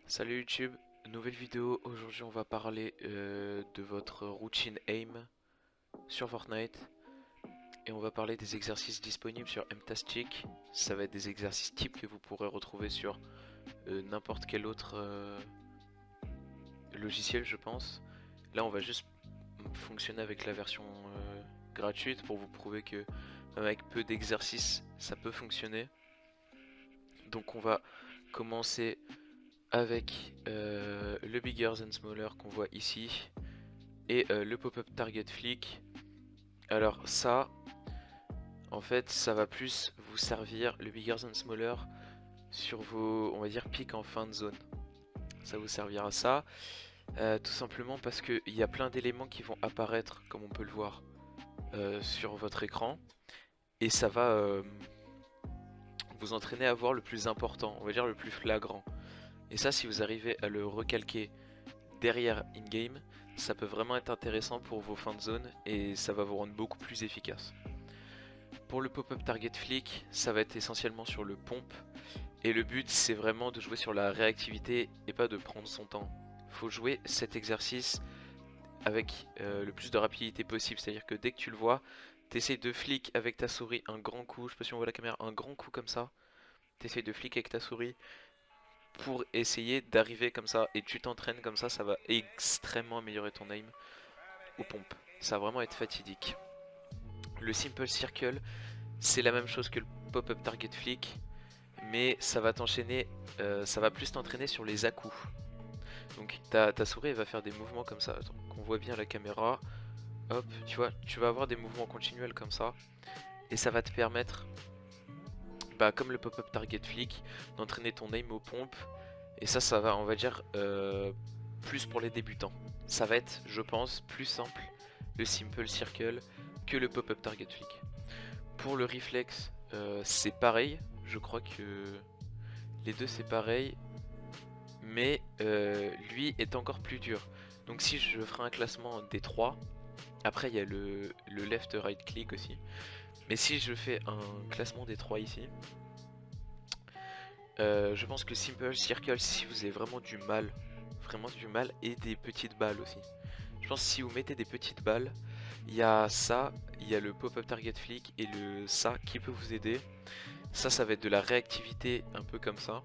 Salut YouTube, nouvelle vidéo. Aujourd'hui on va parler de votre routine aim sur Fortnite et on va parler des exercices disponibles sur Mtastic. Ça va être des exercices types que vous pourrez retrouver sur n'importe quel autre logiciel je pense. Là on va juste fonctionner avec la version gratuite pour vous prouver que même avec peu d'exercices ça peut fonctionner. Donc on va commencer avec le Bigger Than Smaller qu'on voit ici et le pop-up target flick. Alors ça, en fait, ça va plus vous servir, le Bigger Than Smaller, sur vos, on va dire, pics en fin de zone. Ça vous servira ça, tout simplement parce qu'il y a plein d'éléments qui vont apparaître, comme on peut le voir, sur votre écran. Et ça va vous entraîner à voir le plus important, on va dire le plus flagrant. Et ça, si vous arrivez à le recalquer derrière in-game, ça peut vraiment être intéressant pour vos fins de zone et ça va vous rendre beaucoup plus efficace. Pour le pop-up target flick, ça va être essentiellement sur le pompe et le but c'est vraiment de jouer sur la réactivité et pas de prendre son temps. Il faut jouer cet exercice avec le plus de rapidité possible, c'est à dire que dès que tu le vois, t'essayes de flick avec ta souris un grand coup, je sais pas si on voit la caméra, un grand coup comme ça, t'essayes de flick avec ta souris pour essayer d'arriver comme ça et tu t'entraînes comme ça va extrêmement améliorer ton aim aux pompes. Ça va vraiment être fatidique. Le simple circle, c'est la même chose que le pop-up target flick, mais ça va t'enchaîner, ça va plus t'entraîner sur les à-coups. Donc ta souris elle va faire des mouvements comme ça, attends, qu'on voit bien à la caméra. Hop, tu vois, tu vas avoir des mouvements continuels comme ça, et ça va te permettre, bah, comme le pop-up target flick, d'entraîner ton aim aux pompes. Et ça va, on va dire, plus pour les débutants. Ça va être, je pense, plus simple le simple circle que le pop-up target flick. Pour le reflex, c'est pareil. Je crois que les deux c'est pareil, mais lui est encore plus dur. Donc si je ferai un classement des trois, après il y a le left right click aussi. Mais si je fais un classement des trois ici, je pense que simple circle, si vous avez vraiment du mal, et des petites balles aussi. Je pense que si vous mettez des petites balles, il y a ça, il y a le pop-up target flick et le ça qui peut vous aider. Ça va être de la réactivité un peu comme ça.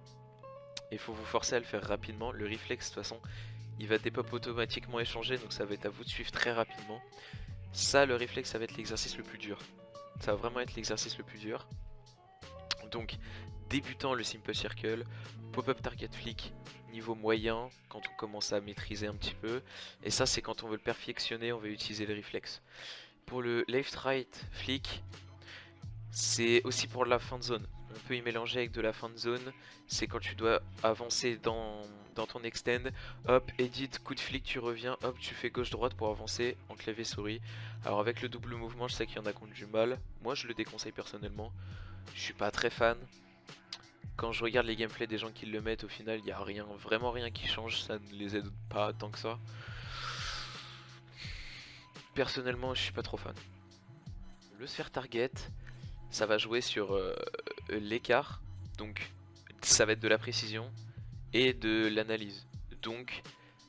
Il faut vous forcer à le faire rapidement. Le réflexe, de toute façon, il va dépop automatiquement échanger, donc ça va être à vous de suivre très rapidement. Ça, le réflexe, ça va être l'exercice le plus dur. Ça va vraiment être l'exercice le plus dur. Donc, débutant le simple circle, pop-up target flick, niveau moyen, quand on commence à maîtriser un petit peu. Et ça, c'est quand on veut le perfectionner, on va utiliser le réflexe. Pour le left-right flick, c'est aussi pour la fin de zone. On peut y mélanger avec de la fin de zone. C'est quand tu dois avancer dans ton extend. Hop, edit, coup de flic, tu reviens. Hop, tu fais gauche-droite pour avancer en clavier souris. Alors avec le double mouvement, je sais qu'il y en a qui ont du mal. Moi, je le déconseille personnellement. Je suis pas très fan. Quand je regarde les gameplays des gens qui le mettent, au final, il n'y a rien, vraiment rien qui change. Ça ne les aide pas tant que ça. Personnellement, je suis pas trop fan. Le sphere target, ça va jouer sur l'écart, donc ça va être de la précision et de l'analyse. Donc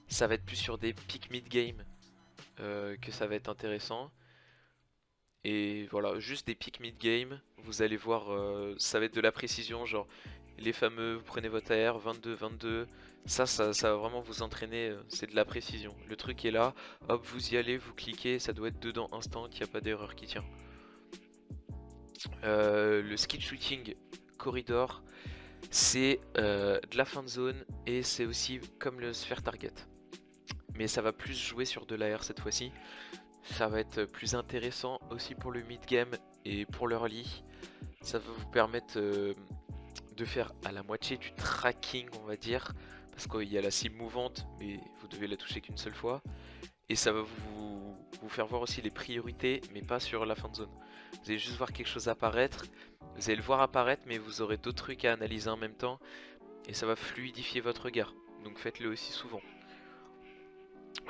ça va être plus sur des pics mid-game que ça va être intéressant. Et voilà, juste des pics mid-game, vous allez voir, ça va être de la précision, genre les fameux, vous prenez votre AR, 22-22, ça va vraiment vous entraîner, c'est de la précision. Le truc est là, hop, vous y allez, vous cliquez, ça doit être dedans instant, qu'il n'y a pas d'erreur qui tient. Le skill shooting corridor, c'est de la fin de zone et c'est aussi comme le sphere target. Mais ça va plus jouer sur de l'AR cette fois-ci. Ça va être plus intéressant aussi pour le mid-game et pour l'early. Ça va vous permettre de faire à la moitié du tracking, on va dire. Parce qu'il y a la cible mouvante, mais vous devez la toucher qu'une seule fois. Et ça va vous faire voir aussi les priorités, mais pas sur la fin de zone. Vous allez juste voir quelque chose apparaître. Vous allez le voir apparaître, mais vous aurez d'autres trucs à analyser en même temps. Et ça va fluidifier votre regard. Donc faites-le aussi souvent.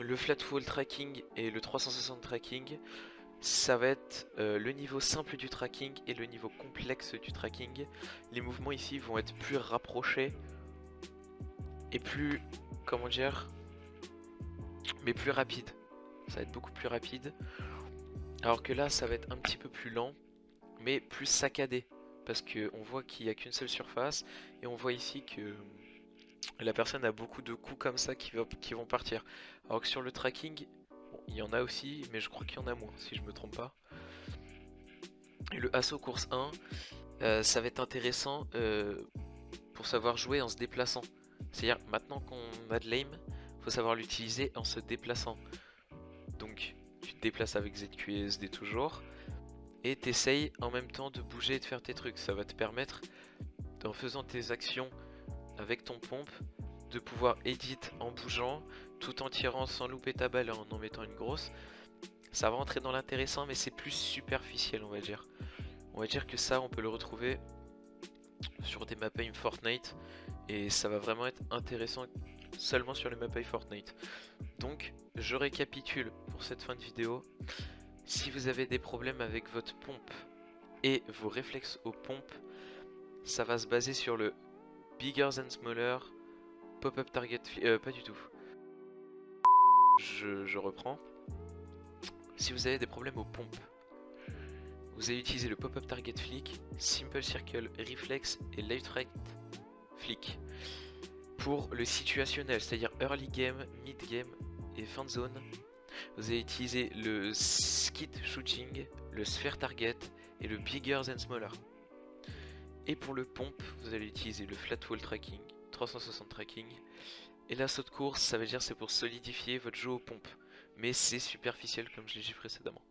Le flat fall tracking et le 360 tracking, ça va être le niveau simple du tracking et le niveau complexe du tracking. Les mouvements ici vont être plus rapprochés et plus, comment dire, mais plus rapide. Ça va être beaucoup plus rapide. Alors que là, ça va être un petit peu plus lent, mais plus saccadé. Parce qu'on voit qu'il n'y a qu'une seule surface, et on voit ici que la personne a beaucoup de coups comme ça qui vont partir. Alors que sur le tracking, bon, il y en a aussi, mais je crois qu'il y en a moins, si je me trompe pas. Et le assaut course 1, ça va être intéressant pour savoir jouer en se déplaçant. C'est-à-dire, maintenant qu'on a de l'aim, faut savoir l'utiliser en se déplaçant. Donc, tu te déplaces avec ZQSD toujours, et t'essayes en même temps de bouger et de faire tes trucs. Ça va te permettre, en faisant tes actions avec ton pompe, de pouvoir edit en bougeant, tout en tirant sans louper ta balle et en mettant une grosse. Ça va rentrer dans l'intéressant, mais c'est plus superficiel, on va dire. On va dire que ça, on peut le retrouver sur des maps aim Fortnite, et ça va vraiment être intéressant seulement sur les maps aim Fortnite. Donc, je récapitule pour cette fin de vidéo. Si vous avez des problèmes avec votre pompe et vos réflexes aux pompes, ça va se baser sur le Bigger than Smaller, Pop-up Target, pas du tout. Je reprends. Si vous avez des problèmes aux pompes, vous allez utiliser le Pop-up Target Flick, Simple Circle Reflex et Left Right Flick. Pour le situationnel, c'est-à-dire early game, mid game et fin de zone, vous allez utiliser le Skit Shooting, le Sphere Target et le Bigger than Smaller. Et pour le pompe, vous allez utiliser le Flat Wall Tracking, 360 Tracking. Et la saut de course, ça veut dire c'est pour solidifier votre jeu aux pompes. Mais c'est superficiel comme je l'ai dit précédemment.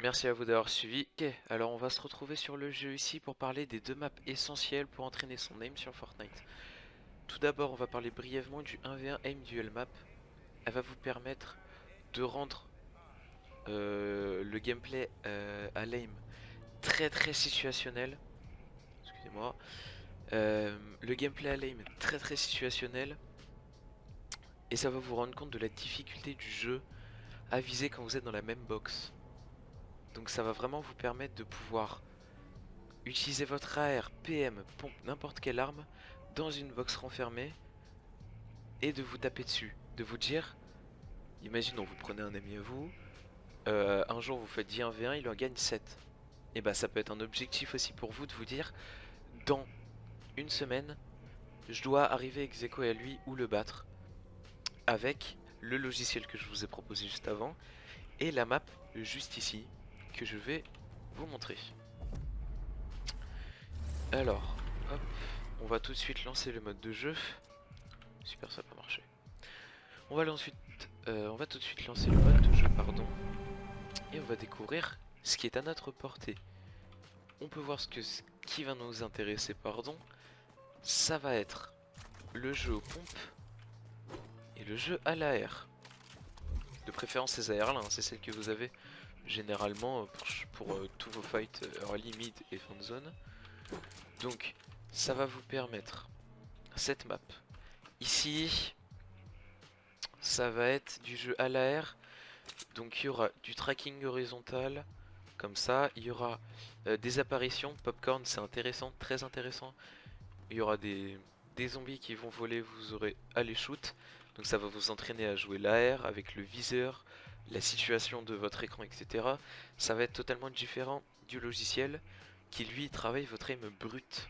Merci à vous d'avoir suivi. Ok, alors on va se retrouver sur le jeu ici pour parler des deux maps essentielles pour entraîner son aim sur Fortnite. Tout d'abord, on va parler brièvement du 1v1 aim duel map. Elle va vous permettre de rendre le gameplay à l'aim très situationnel. Excusez-moi. Le gameplay à l'aim très situationnel. Et ça va vous rendre compte de la difficulté du jeu à viser quand vous êtes dans la même box. Donc ça va vraiment vous permettre de pouvoir utiliser votre AR, PM, pompe, n'importe quelle arme dans une box renfermée et de vous taper dessus. De vous dire, imaginons vous prenez un ami à vous, un jour vous faites 10 1v1, il en gagne 7. Et bah ça peut être un objectif aussi pour vous de vous dire, dans une semaine, je dois arriver ex aequo à lui ou le battre avec le logiciel que je vous ai proposé juste avant et la map juste ici que je vais vous montrer. Alors, hop, on va tout de suite lancer le mode de jeu. Super, ça n'a pas marché. On va tout de suite lancer le mode de jeu, pardon, et on va découvrir ce qui est à notre portée. On peut voir ce qui va nous intéresser, pardon. Ça va être le jeu aux pompes et le jeu à l'AR. De préférence ces AR là, hein, c'est celle que vous avez généralement pour tous vos fights early, mid et fin de zone. Donc ça va vous permettre cette map. Ici, ça va être du jeu à l'AR. Donc il y aura du tracking horizontal, comme ça. Il y aura des apparitions. Popcorn, c'est intéressant, très intéressant. Il y aura des zombies qui vont voler, vous aurez à les shoot. Donc ça va vous entraîner à jouer l'AR avec le viseur, la situation de votre écran, etc. Ça va être totalement différent du logiciel qui lui travaille votre aim brut.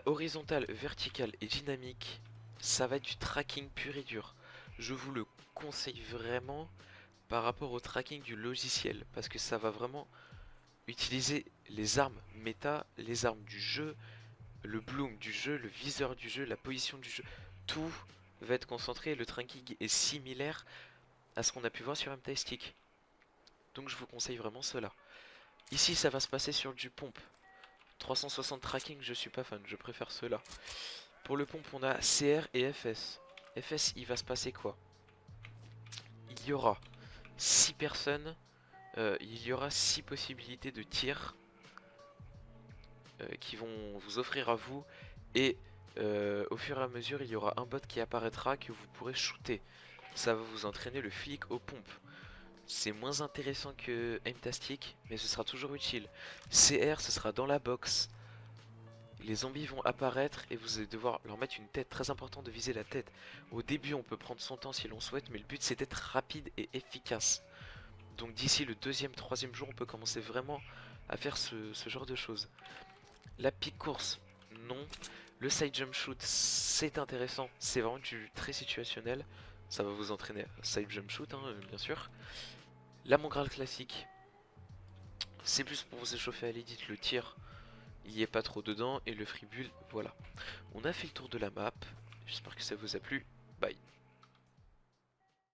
Horizontal, vertical et dynamique, ça va être du tracking pur et dur. Je vous le conseille vraiment par rapport au tracking du logiciel parce que ça va vraiment utiliser les armes méta, les armes du jeu, le bloom du jeu, le viseur du jeu, la position du jeu. Tout va être concentré et le tracking est similaire à ce qu'on a pu voir sur MTStick. Donc je vous conseille vraiment cela. Ici ça va se passer sur du pompe. 360 tracking, je suis pas fan, je préfère cela. Pour le pompe, on a CR et FS. FS, il va se passer quoi? Il y aura 6 personnes, il y aura 6 possibilités de tir qui vont vous offrir à vous. Et au fur et à mesure, il y aura un bot qui apparaîtra que vous pourrez shooter. Ça va vous entraîner le flic aux pompes. C'est moins intéressant que Aimtastic, mais ce sera toujours utile. CR, ce sera dans la box. les zombies vont apparaître et vous allez devoir leur mettre une tête. Très important de viser la tête. Au début on peut prendre son temps si l'on souhaite, mais le but c'est d'être rapide et efficace. Donc d'ici le deuxième, troisième jour on peut commencer vraiment à faire ce genre de choses. La pique course, non. Le side jump shoot, c'est intéressant, c'est vraiment très situationnel. Ça va vous entraîner à side jump shoot, hein, bien sûr. La Mont classique, c'est plus pour vous échauffer à l'édit. Le tir, il n'y est pas trop dedans. Et le free bull, voilà. On a fait le tour de la map. J'espère que ça vous a plu. Bye.